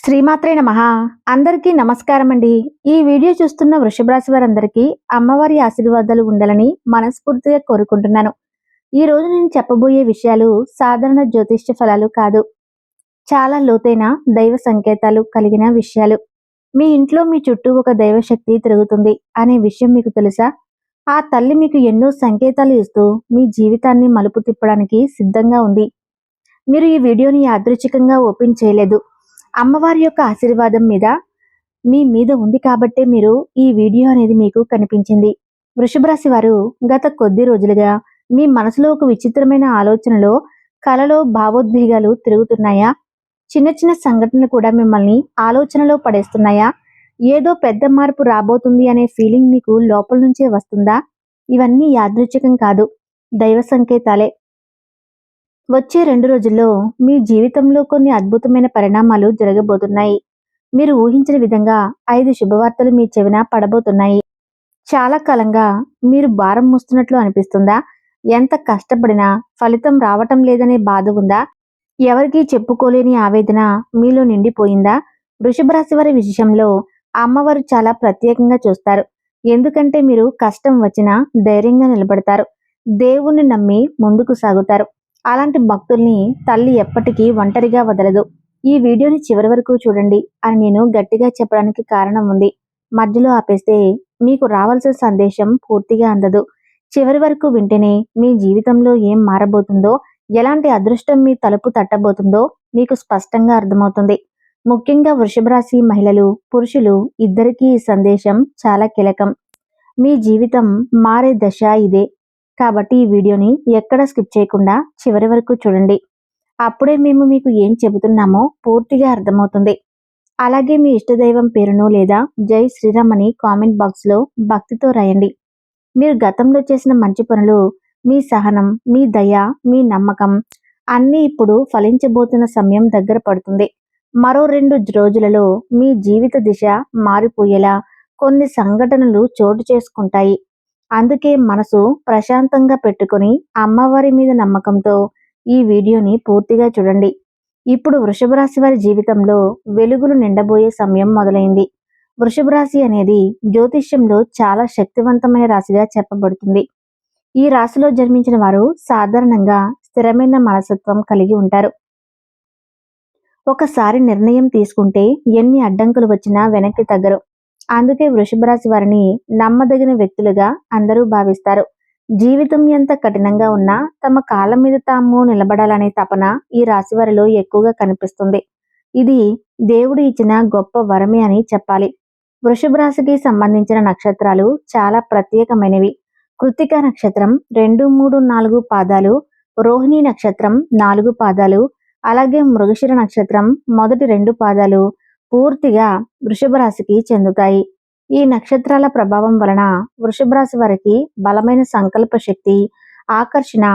శ్రీమాత్రే నమః. అందరికీ నమస్కారం అండి. ఈ వీడియో చూస్తున్న వృషభ రాశి వారందరికీ అమ్మవారి ఆశీర్వాదాలు ఉండాలని మనస్ఫూర్తిగా కోరుకుంటున్నాను. ఈ రోజు నేను చెప్పబోయే విషయాలు సాధారణ జ్యోతిష్య ఫలాలు కాదు. చాలా లోతైన దైవ సంకేతాలు కలిగిన విషయాలు. మీ ఇంట్లో మీ చుట్టూ ఒక దైవశక్తి తిరుగుతుంది అనే విషయం మీకు తెలుసా? ఆ తల్లి మీకు ఎన్నో సంకేతాలు ఇస్తూ మీ జీవితాన్ని మలుపు తిప్పడానికి సిద్ధంగా ఉంది. మీరు ఈ వీడియోని యాదృచ్ఛికంగా ఓపెన్ చేయలేదు. అమ్మవారి యొక్క ఆశీర్వాదం మీ మీద ఉంది కాబట్టే మీరు ఈ వీడియో అనేది మీకు కనిపించింది. వృషభ రాశి వారు గత కొద్ది రోజులుగా మీ మనసులో ఒక విచిత్రమైన ఆలోచనలో, కలలో భావోద్వేగాలు తిరుగుతున్నాయా? చిన్న చిన్న సంఘటనలు కూడా మిమ్మల్ని ఆలోచనలో పడేస్తున్నాయా? ఏదో పెద్ద మార్పు రాబోతుంది అనే ఫీలింగ్ మీకు లోపల నుంచే వస్తుందా? ఇవన్నీ యాదృచ్ఛికం కాదు, దైవ సంకేతాలే. వచ్చే 2 రోజుల్లో మీ జీవితంలో కొన్ని అద్భుతమైన పరిణామాలు జరగబోతున్నాయి. మీరు ఊహించిన విధంగా 5 శుభవార్తలు మీ చెవిన పడబోతున్నాయి. చాలా కాలంగా మీరు భారం మోస్తున్నట్లు అనిపిస్తుందా? ఎంత కష్టపడినా ఫలితం రావటం లేదనే బాధ ఉందా? ఎవరికీ చెప్పుకోలేని ఆవేదన మీలో నిండిపోయిందా? వృషభ రాశి వారి విషయంలో అమ్మవారు చాలా ప్రత్యేకంగా చూస్తారు. ఎందుకంటే మీరు కష్టం వచ్చినా ధైర్యంగా నిలబడతారు. దేవుణ్ణి నమ్మి ముందుకు సాగుతారు. అలాంటి భక్తుల్ని తల్లి ఎప్పటికీ ఒంటరిగా వదలదు. ఈ వీడియోని చివరి వరకు చూడండి అని నేను గట్టిగా చెప్పడానికి కారణం ఉంది. మధ్యలో ఆపేస్తే మీకు రావాల్సిన సందేశం పూర్తిగా అందదు. చివరి వరకు వింటేనే మీ జీవితంలో ఏం మారబోతుందో, ఎలాంటి అదృష్టం మీ తలుపు తట్టబోతుందో మీకు స్పష్టంగా అర్థమవుతుంది. ముఖ్యంగా వృషభ రాశి మహిళలు, పురుషులు ఇద్దరికీ ఈ సందేశం చాలా కీలకం. మీ జీవితం మారే దశ ఇదే. కాబట్టి ఈ వీడియోని ఎక్కడ స్కిప్ చేయకుండా చివరి వరకు చూడండి. అప్పుడే మేము మీకు ఏం చెబుతున్నామో పూర్తిగా అర్థమవుతుంది. అలాగే మీ ఇష్టదైవం పేరును లేదా జై శ్రీరామ్ అని కామెంట్ బాక్స్లో భక్తితో రాయండి. మీరు గతంలో చేసిన మంచి పనులు, మీ సహనం, మీ దయ, మీ నమ్మకం అన్నీ ఇప్పుడు ఫలించబోతున్న సమయం దగ్గర పడుతుంది. మరో 2 రోజులలో మీ జీవిత దిశ మారిపోయేలా కొన్ని సంఘటనలు చోటు చేసుకుంటాయి. అందుకే మనసు ప్రశాంతంగా పెట్టుకుని అమ్మవారి మీద నమ్మకంతో ఈ వీడియోని పూర్తిగా చూడండి. ఇప్పుడు వృషభ రాశి వారి జీవితంలో వెలుగులు నిండబోయే సమయం మొదలైంది. వృషభ రాశి అనేది జ్యోతిష్యంలో చాలా శక్తివంతమైన రాశిగా చెప్పబడుతుంది. ఈ రాశిలో జన్మించిన వారు సాధారణంగా స్థిరమైన మనస్తత్వం కలిగి ఉంటారు. ఒకసారి నిర్ణయం తీసుకుంటే ఎన్ని అడ్డంకులు వచ్చినా వెనక్కి తగ్గరు. అందుకే వృషభ రాశి వారిని నమ్మదగిన వ్యక్తులుగా అందరూ భావిస్తారు. జీవితం ఎంత కఠినంగా ఉన్నా తమ కాళ్ళ మీద తాము నిలబడాలనే తపన ఈ రాశి వారిలో ఎక్కువగా కనిపిస్తుంది. ఇది దేవుడు ఇచ్చిన గొప్ప వరమే అని చెప్పాలి. వృషభ రాశికి సంబంధించిన నక్షత్రాలు చాలా ప్రత్యేకమైనవి. కృత్తిక నక్షత్రం 2, 3, 4 పాదాలు, రోహిణి నక్షత్రం 4 పాదాలు, అలాగే మృగశిర నక్షత్రం మొదటి 2 పాదాలు పూర్తిగా వృషభ రాశికి చెందుతాయి. ఈ నక్షత్రాల ప్రభావం వలన వృషభ రాశి వారికి బలమైన సంకల్ప శక్తి, ఆకర్షణ,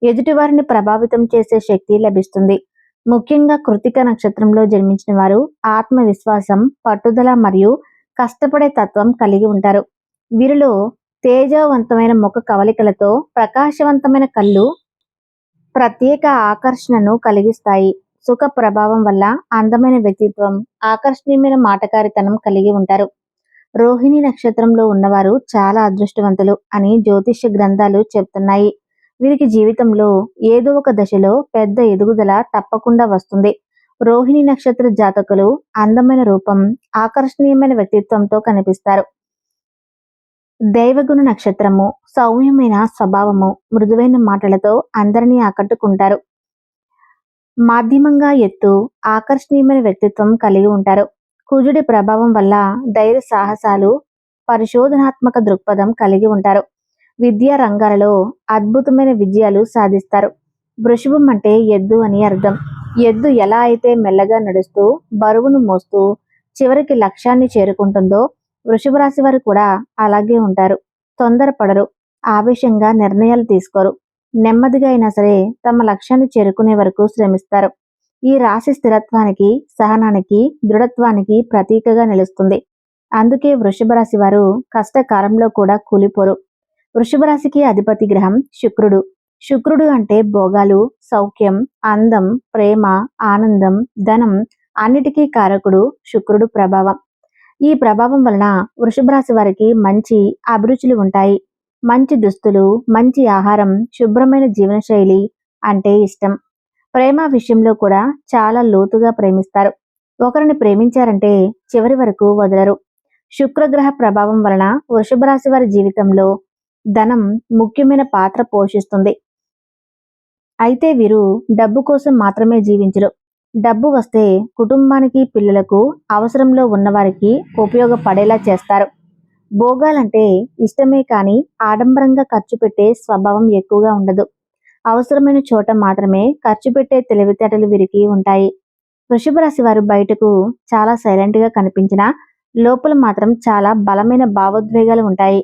ఎదుటివారిని ప్రభావితం చేసే శక్తి లభిస్తుంది. ముఖ్యంగా కృత్తిక నక్షత్రంలో జన్మించిన వారు ఆత్మవిశ్వాసం, పట్టుదల మరియు కష్టపడే తత్వం కలిగి ఉంటారు. వీరిలో తేజవంతమైన ముఖ కవలికలతో ప్రకాశవంతమైన కళ్ళు ప్రత్యేక ఆకర్షణను కలిగిస్తాయి. సుఖ ప్రభావం వల్ల అందమైన వ్యక్తిత్వం, ఆకర్షణీయమైన మాటకారితనం కలిగి ఉంటారు. రోహిణి నక్షత్రంలో ఉన్నవారు చాలా అదృష్టవంతులు అని జ్యోతిష్య గ్రంథాలు చెప్తున్నాయి. వీరికి జీవితంలో ఏదో ఒక దశలో పెద్ద ఎదుగుదల తప్పకుండా వస్తుంది. రోహిణి నక్షత్ర జాతకులు అందమైన రూపం, ఆకర్షణీయమైన వ్యక్తిత్వంతో కనిపిస్తారు. దైవగుణ నక్షత్రము సౌమ్యమైన స్వభావము, మృదువైన మాటలతో అందరినీ ఆకట్టుకుంటారు. మాధ్యమంగా ఎత్తు, ఆకర్షణీయమైన వ్యక్తిత్వం కలిగి ఉంటారు. కుజుడి ప్రభావం వల్ల ధైర్య సాహసాలు, పరిశోధనాత్మక దృక్పథం కలిగి ఉంటారు. విద్యా రంగాలలో అద్భుతమైన విజయాలు సాధిస్తారు. వృషభం అంటే ఎద్దు అని అర్థం. ఎద్దు ఎలా అయితే మెల్లగా నడుస్తూ బరువును మోస్తూ చివరికి లక్ష్యాన్ని చేరుకుంటుందో వృషభ రాశి వారు కూడా అలాగే ఉంటారు. తొందరపడరు, ఆవేశంగా నిర్ణయాలు తీసుకోరు. నెమ్మదిగా అయినా సరే తమ లక్ష్యాన్ని చేరుకునే వరకు శ్రమిస్తారు. ఈ రాశి స్థిరత్వానికి, సహనానికి, దృఢత్వానికి ప్రతీకగా నిలుస్తుంది. అందుకే వృషభ రాశి వారు కష్టకాలంలో కూడా కూలిపోరు. వృషభ రాశికి అధిపతి గ్రహం శుక్రుడు. శుక్రుడు అంటే భోగాలు, సౌఖ్యం, అందం, ప్రేమ, ఆనందం, ధనం, అన్నిటికీ కారకుడు శుక్రుడు ప్రభావం. ఈ ప్రభావం వలన వృషభ రాశి వారికి మంచి అభిరుచులు ఉంటాయి. మంచి దుస్తులు, మంచి ఆహారం, శుభ్రమైన జీవనశైలి అంటే ఇష్టం. ప్రేమ విషయంలో కూడా చాలా లోతుగా ప్రేమిస్తారు. ఒకరిని ప్రేమించారంటే చివరి వరకు వదలరు. శుక్రగ్రహ ప్రభావం వలన వృషభ రాశి వారి జీవితంలో ధనం ముఖ్యమైన పాత్ర పోషిస్తుంది. అయితే వీరు డబ్బు కోసం మాత్రమే జీవించరు. డబ్బు వస్తే కుటుంబానికి, పిల్లలకు, అవసరంలో ఉన్నవారికి ఉపయోగపడేలా చేస్తారు. భోగాలంటే ఇష్టమే కానీ ఆడంబరంగా ఖర్చు పెట్టే స్వభావం ఎక్కువగా ఉండదు. అవసరమైన చోట మాత్రమే ఖర్చు పెట్టే తెలివితేటలు వీరికి ఉంటాయి. వృషభ రాశి వారు బయటకు చాలా సైలెంట్గా కనిపించినా లోపల మాత్రం చాలా బలమైన భావోద్వేగాలు ఉంటాయి.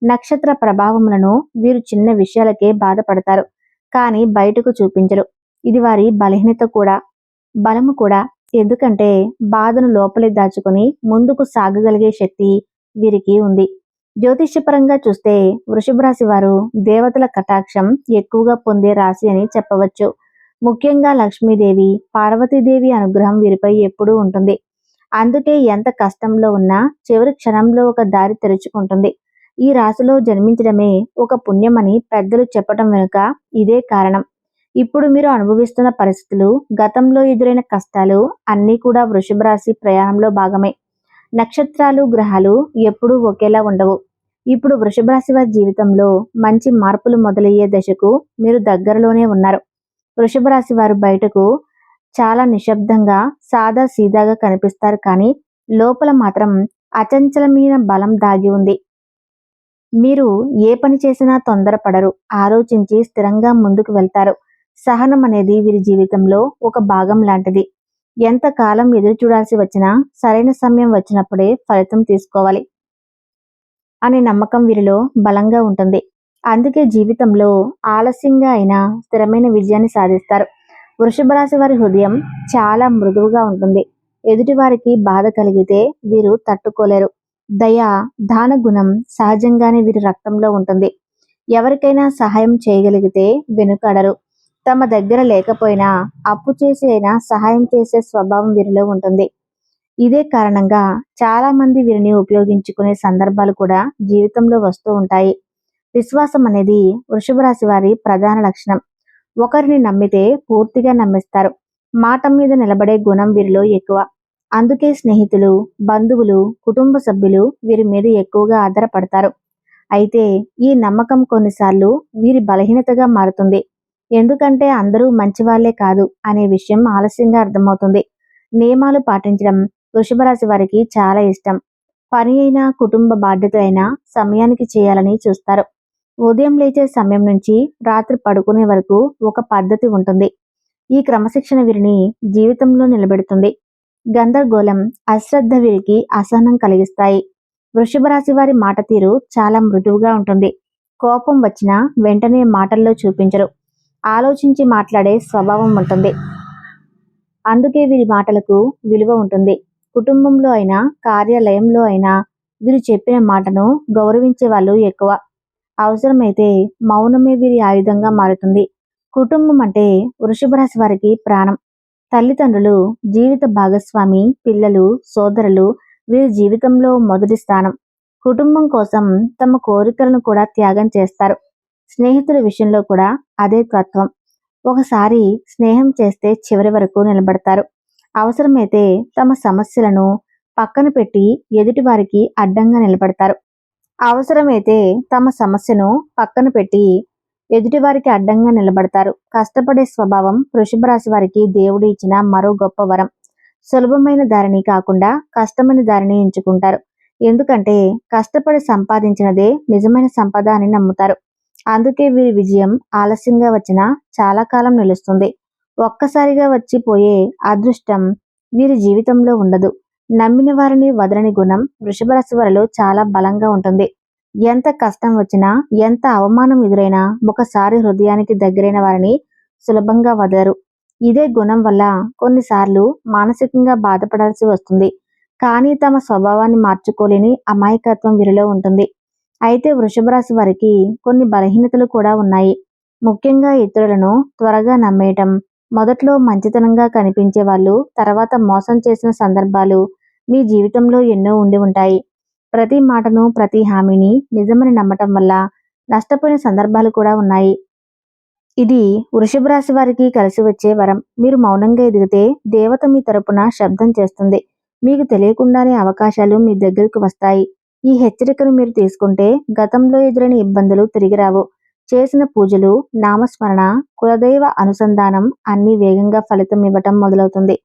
నక్షత్ర ప్రభావములను వీరు చిన్న విషయాలకే బాధపడతారు, కానీ బయటకు చూపించరు. ఇది వారి బలహీనత కూడా, బలము కూడా. ఎందుకంటే బాధను లోపలే దాచుకొని ముందుకు సాగగలిగే శక్తి వీరికి ఉంది. జ్యోతిష్యపరంగా చూస్తే వృషభ రాశి వారు దేవతల కటాక్షం ఎక్కువగా పొందే రాశి అని చెప్పవచ్చు. ముఖ్యంగా లక్ష్మీదేవి, పార్వతీదేవి అనుగ్రహం వీరిపై ఎప్పుడూ ఉంటుంది. అందుకే ఎంత కష్టంలో ఉన్నా చివరి క్షణంలో ఒక దారి తెరుచుకుంటుంది. ఈ రాశిలో జన్మించడమే ఒక పుణ్యమని పెద్దలు చెప్పటం వెనుక ఇదే కారణం. ఇప్పుడు మీరు అనుభవిస్తున్న పరిస్థితులు, గతంలో ఎదురైన కష్టాలు అన్నీ కూడా వృషభ రాశి ప్రయాణంలో భాగమే. నక్షత్రాలు, గ్రహాలు ఎప్పుడూ ఒకేలా ఉండవు. ఇప్పుడు వృషభ రాశి వారి జీవితంలో మంచి మార్పులు మొదలయ్యే దశకు మీరు దగ్గరలోనే ఉన్నారు. వృషభ రాశి వారు బయటకు చాలా నిశ్శబ్దంగా, సాదా సీదాగా కనిపిస్తారు, కానీ లోపల మాత్రం అచంచలమైన బలం దాగి ఉంది. మీరు ఏ పని చేసినా తొందరపడరు, ఆలోచించి స్థిరంగా ముందుకు వెళ్తారు. సహనం అనేది వీరి జీవితంలో ఒక భాగం లాంటిది. ఎంత కాలం ఎదురు చూడాల్సి వచ్చినా సరైన సమయం వచ్చినప్పుడే ఫలితం తీసుకోవాలి అనే నమ్మకం వీరిలో బలంగా ఉంటుంది. అందుకే జీవితంలో ఆలస్యంగా అయినా స్థిరమైన విజయాన్ని సాధిస్తారు. వృషభ రాశి వారి హృదయం చాలా మృదువుగా ఉంటుంది. ఎదుటివారికి బాధ కలిగితే వీరు తట్టుకోలేరు. దయ, దాన గుణం సహజంగానే వీరి రక్తంలో ఉంటుంది. ఎవరికైనా సహాయం చేయగలిగితే వెనుకాడరు. తమ దగ్గర లేకపోయినా అప్పు చేసి అయినా సహాయం చేసే స్వభావం వీరిలో ఉంటుంది. ఇదే కారణంగా చాలా మంది వీరిని ఉపయోగించుకునే సందర్భాలు కూడా జీవితంలో వస్తూ ఉంటాయి. విశ్వాసం అనేది వృషభ రాశి వారి ప్రధాన లక్షణం. ఒకరిని నమ్మితే పూర్తిగా నమ్మిస్తారు. మాట మీద నిలబడే గుణం వీరిలో ఎక్కువ. అందుకే స్నేహితులు, బంధువులు, కుటుంబ సభ్యులు వీరి మీద ఎక్కువగా ఆధారపడతారు. అయితే ఈ నమ్మకం కొన్నిసార్లు వీరి బలహీనతగా మారుతుంది. ఎందుకంటే అందరూ మంచివాళ్లే కాదు అనే విషయం ఆలస్యంగా అర్థమవుతుంది. నియమాలు పాటించడం వృషభ రాశి వారికి చాలా ఇష్టం. పని అయినా, కుటుంబ బాధ్యతలైనా సమయానికి చేయాలని చూస్తారు. ఉదయం లేచే సమయం నుంచి రాత్రి పడుకునే వరకు ఒక పద్ధతి ఉంటుంది. ఈ క్రమశిక్షణ వీరిని జీవితంలో నిలబెడుతుంది. గందరగోళం, అశ్రద్ధ వీరికి అసహనం కలిగిస్తాయి. వృషభ రాశి వారి మాట తీరు చాలా మృదువుగా ఉంటుంది. కోపం వచ్చినా వెంటనే మాటల్లో చూపించరు. ఆలోచించి మాట్లాడే స్వభావం ఉంటుంది. అందుకే వీరి మాటలకు విలువ ఉంటుంది. కుటుంబంలో అయినా, కార్యాలయంలో అయినా వీరు చెప్పిన మాటను గౌరవించే వాళ్ళు ఎక్కువ. అవసరమైతే మౌనమే వీరి ఆయుధంగా మారుతుంది. కుటుంబం అంటే వృషభ రాశి వారికి ప్రాణం. తల్లిదండ్రులు, జీవిత భాగస్వామి, పిల్లలు, సోదరులు వీరి జీవితంలో మొదటి స్థానం. కుటుంబం కోసం తమ కోరికలను కూడా త్యాగం చేస్తారు. స్నేహితుల విషయంలో కూడా అదే తత్వం. ఒకసారి స్నేహం చేస్తే చివరి వరకు నిలబడతారు. అవసరమైతే తమ సమస్యలను పక్కన పెట్టి ఎదుటివారికి అడ్డంగా నిలబడతారు. అవసరమైతే తమ సమస్యను పక్కన పెట్టి ఎదుటివారికి అడ్డంగా నిలబడతారు. కష్టపడే స్వభావం వృషభ రాశి వారికి దేవుడు ఇచ్చిన మరో గొప్ప వరం. సులభమైన దారిని కాకుండా కష్టమైన దారిని ఎంచుకుంటారు. ఎందుకంటే కష్టపడి సంపాదించినదే నిజమైన సంపద అని నమ్ముతారు. అందుకే వీరి విజయం ఆలస్యంగా వచ్చినా చాలా కాలం నిలుస్తుంది. ఒక్కసారిగా వచ్చిపోయే అదృష్టం వీరి జీవితంలో ఉండదు. నమ్మిన వారిని వదలని గుణం వృషభ రాశి వారిలో చాలా బలంగా ఉంటుంది. ఎంత కష్టం వచ్చినా, ఎంత అవమానం ఎదురైనా ఒకసారి హృదయానికి దగ్గరైన వారిని సులభంగా వదలరు. ఇదే గుణం వల్ల కొన్నిసార్లు మానసికంగా బాధపడాల్సి వస్తుంది. కానీ తమ స్వభావాన్ని మార్చుకోలేని అమాయకత్వం వీరిలో ఉంటుంది. అయితే వృషభ రాశి వారికి కొన్ని బలహీనతలు కూడా ఉన్నాయి. ముఖ్యంగా ఇతరులను త్వరగా నమ్మేయటం, మొదట్లో మంచితనంగా కనిపించే వాళ్ళు తర్వాత మోసం చేసిన సందర్భాలు మీ జీవితంలో ఎన్నో ఉండి ఉంటాయి. ప్రతి మాటను, ప్రతి హామీని నిజమని నమ్మటం వల్ల నష్టపోయిన సందర్భాలు కూడా ఉన్నాయి. ఇది వృషభ రాశి వారికి కలిసి వచ్చే వరం. మీరు మౌనంగా ఎదిగితే దేవత మీ తరపున శబ్దం చేస్తుంది. మీకు తెలియకుండానే అవకాశాలు మీ దగ్గరకు వస్తాయి. ఈ హెచ్చరికను మీరు తీసుకుంటే గతంలో ఎదురైన ఇబ్బందులు తిరిగి రావు. చేసిన పూజలు, నామస్మరణ, కులదైవ అనుసంధానం అన్నీ వేగంగా ఫలితం ఇవ్వటం మొదలవుతుంది.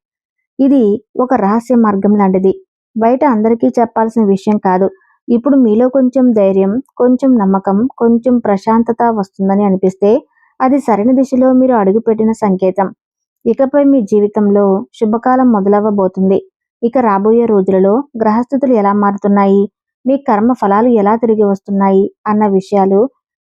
ఇది ఒక రహస్య మార్గం లాంటిది. బయట అందరికీ చెప్పాల్సిన విషయం కాదు. ఇప్పుడు మీలో కొంచెం ధైర్యం, కొంచెం నమ్మకం, కొంచెం ప్రశాంతత వస్తుందని అనిపిస్తే అది సరైన దిశలో మీరు అడుగుపెట్టిన సంకేతం. ఇకపై మీ జీవితంలో శుభకాలం మొదలవ్వబోతుంది. ఇక రాబోయే రోజులలో గ్రహస్థితులు ఎలా మారుతున్నాయి, మీ కర్మ ఫలాలు ఎలా తిరిగి వస్తున్నాయి అన్న విషయాలు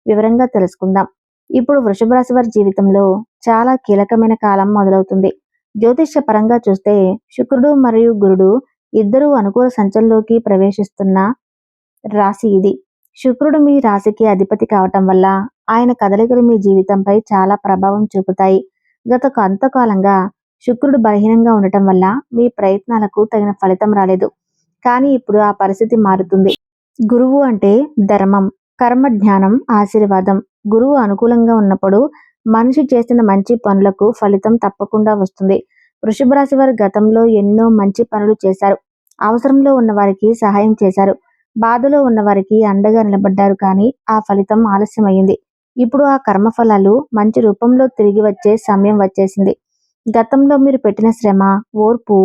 వివరంగా తెలుసుకుందాం. ఇప్పుడు వృషభ రాశి వారి జీవితంలో చాలా కీలకమైన కాలం మొదలవుతుంది. జ్యోతిష్య పరంగా చూస్తే శుక్రుడు మరియు గురుడు ఇద్దరూ అనుకూల సంచలనంలోకి ప్రవేశిస్తున్న రాశి ఇది. శుక్రుడు మీ రాశికి అధిపతి కావటం వల్ల ఆయన కదలికలు మీ జీవితంపై చాలా ప్రభావం చూపుతాయి. గత కొంతకాలంగా శుక్రుడు బలహీనంగా ఉండటం వల్ల మీ ప్రయత్నాలకు తగిన ఫలితం రాలేదు. కానీ ఇప్పుడు ఆ పరిస్థితి మారుతుంది. గురువు అంటే ధర్మం, కర్మ, జ్ఞానం, ఆశీర్వాదం. గురువు అనుకూలంగా ఉన్నప్పుడు మనిషి చేసిన మంచి పనులకు ఫలితం తప్పకుండా వస్తుంది. వృషభ రాశి వారు గతంలో ఎన్నో మంచి పనులు చేశారు. అవసరంలో ఉన్న వారికి సహాయం చేశారు. బాధలో ఉన్నవారికి అండగా నిలబడ్డారు. కానీ ఆ ఫలితం ఆలస్యమైంది. ఇప్పుడు ఆ కర్మఫలాలు మంచి రూపంలో తిరిగి వచ్చే సమయం వచ్చేసింది. గతంలో మీరు పెట్టిన శ్రమ, ఓర్పు,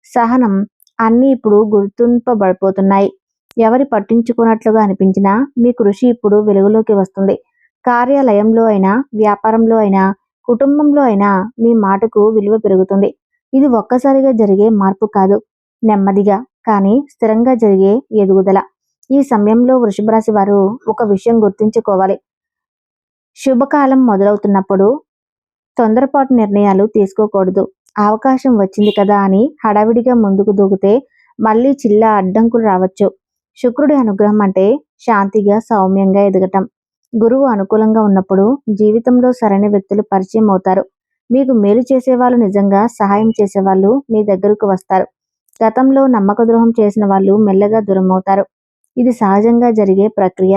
సహనం అన్నీ ఇప్పుడు గుర్తింపబడిపోతున్నాయి. ఎవరి పట్టించుకున్నట్లుగా అనిపించినా మీ కృషి ఇప్పుడు వెలుగులోకి వస్తుంది. కార్యాలయంలో అయినా, వ్యాపారంలో అయినా, కుటుంబంలో అయినా మీ మాటకు విలువ పెరుగుతుంది. ఇది ఒక్కసారిగా జరిగే మార్పు కాదు, నెమ్మదిగా కానీ స్థిరంగా జరిగే ఎదుగుదల. ఈ సమయంలో వృషభ రాశి వారు ఒక విషయం గుర్తుంచుకోవాలి. శుభకాలం మొదలవుతున్నప్పుడు తొందరపాటు నిర్ణయాలు తీసుకోకూడదు. అవకాశం వచ్చింది కదా అని హడావిడిగా ముందుకు దూకితే మళ్ళీ చిల్లా అడ్డంకులు రావచ్చు. శుక్రుడి అనుగ్రహం అంటే శాంతిగా, సౌమ్యంగా ఎదగటం. గురువు అనుకూలంగా ఉన్నప్పుడు జీవితంలో సరైన వ్యక్తులు పరిచయం అవుతారు. మీకు మేలు చేసేవాళ్ళు, నిజంగా సహాయం చేసేవాళ్ళు మీ దగ్గరకు వస్తారు. గతంలో నమ్మక ద్రోహం చేసిన వాళ్ళు మెల్లగా దూరం అవుతారు. ఇది సహజంగా జరిగే ప్రక్రియ.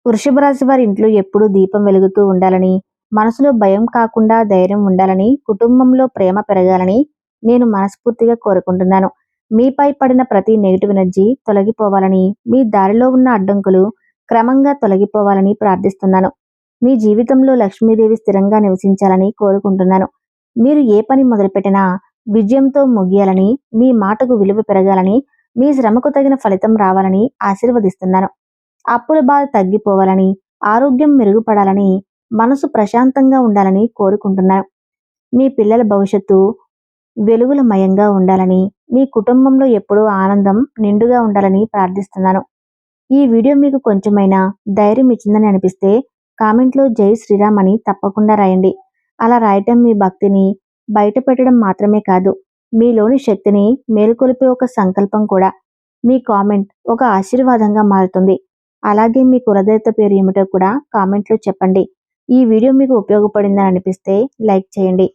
వృషభ రాశి వారి ఇంట్లో ఎప్పుడూ దీపం వెలుగుతూ ఉండాలని, మనసులో భయం కాకుండా ధైర్యం ఉండాలని, కుటుంబంలో ప్రేమ పెరగాలని నేను మనస్ఫూర్తిగా కోరుకుంటున్నాను. మీపై పడిన ప్రతి నెగిటివ్ ఎనర్జీ తొలగిపోవాలని, మీ దారిలో ఉన్న అడ్డంకులు క్రమంగా తొలగిపోవాలని ప్రార్థిస్తున్నాను. మీ జీవితంలో లక్ష్మీదేవి స్థిరంగా నివసించాలని కోరుకుంటున్నాను. మీరు ఏ పని మొదలుపెట్టినా విజయంతో ముగియాలని, మీ మాటకు విలువ పెరగాలని, మీ శ్రమకు తగిన ఫలితం రావాలని ఆశీర్వదిస్తున్నాను. అప్పుల బాధ తగ్గిపోవాలని, ఆరోగ్యం మెరుగుపడాలని, మనసు ప్రశాంతంగా ఉండాలని కోరుకుంటున్నాను. మీ పిల్లల భవిష్యత్తు వెలుగులమయంగా ఉండాలని, మీ కుటుంబంలో ఎప్పుడూ ఆనందం నిండుగా ఉండాలని ప్రార్థిస్తున్నాను. ఈ వీడియో మీకు కొంచెమైనా ధైర్యం ఇచ్చిందని అనిపిస్తే కామెంట్లో జై శ్రీరామ్ అని తప్పకుండా రాయండి. అలా రాయటం మీ భక్తిని బయటపెట్టడం మాత్రమే కాదు, మీలోని శక్తిని మేలుకొలిపే ఒక సంకల్పం కూడా. మీ కామెంట్ ఒక ఆశీర్వాదంగా మారుతుంది. అలాగే మీ కులదేవత పేరు ఏమిటో కూడా కామెంట్లో చెప్పండి. ఈ వీడియో మీకు ఉపయోగపడిందని అనిపిస్తే లైక్ చేయండి.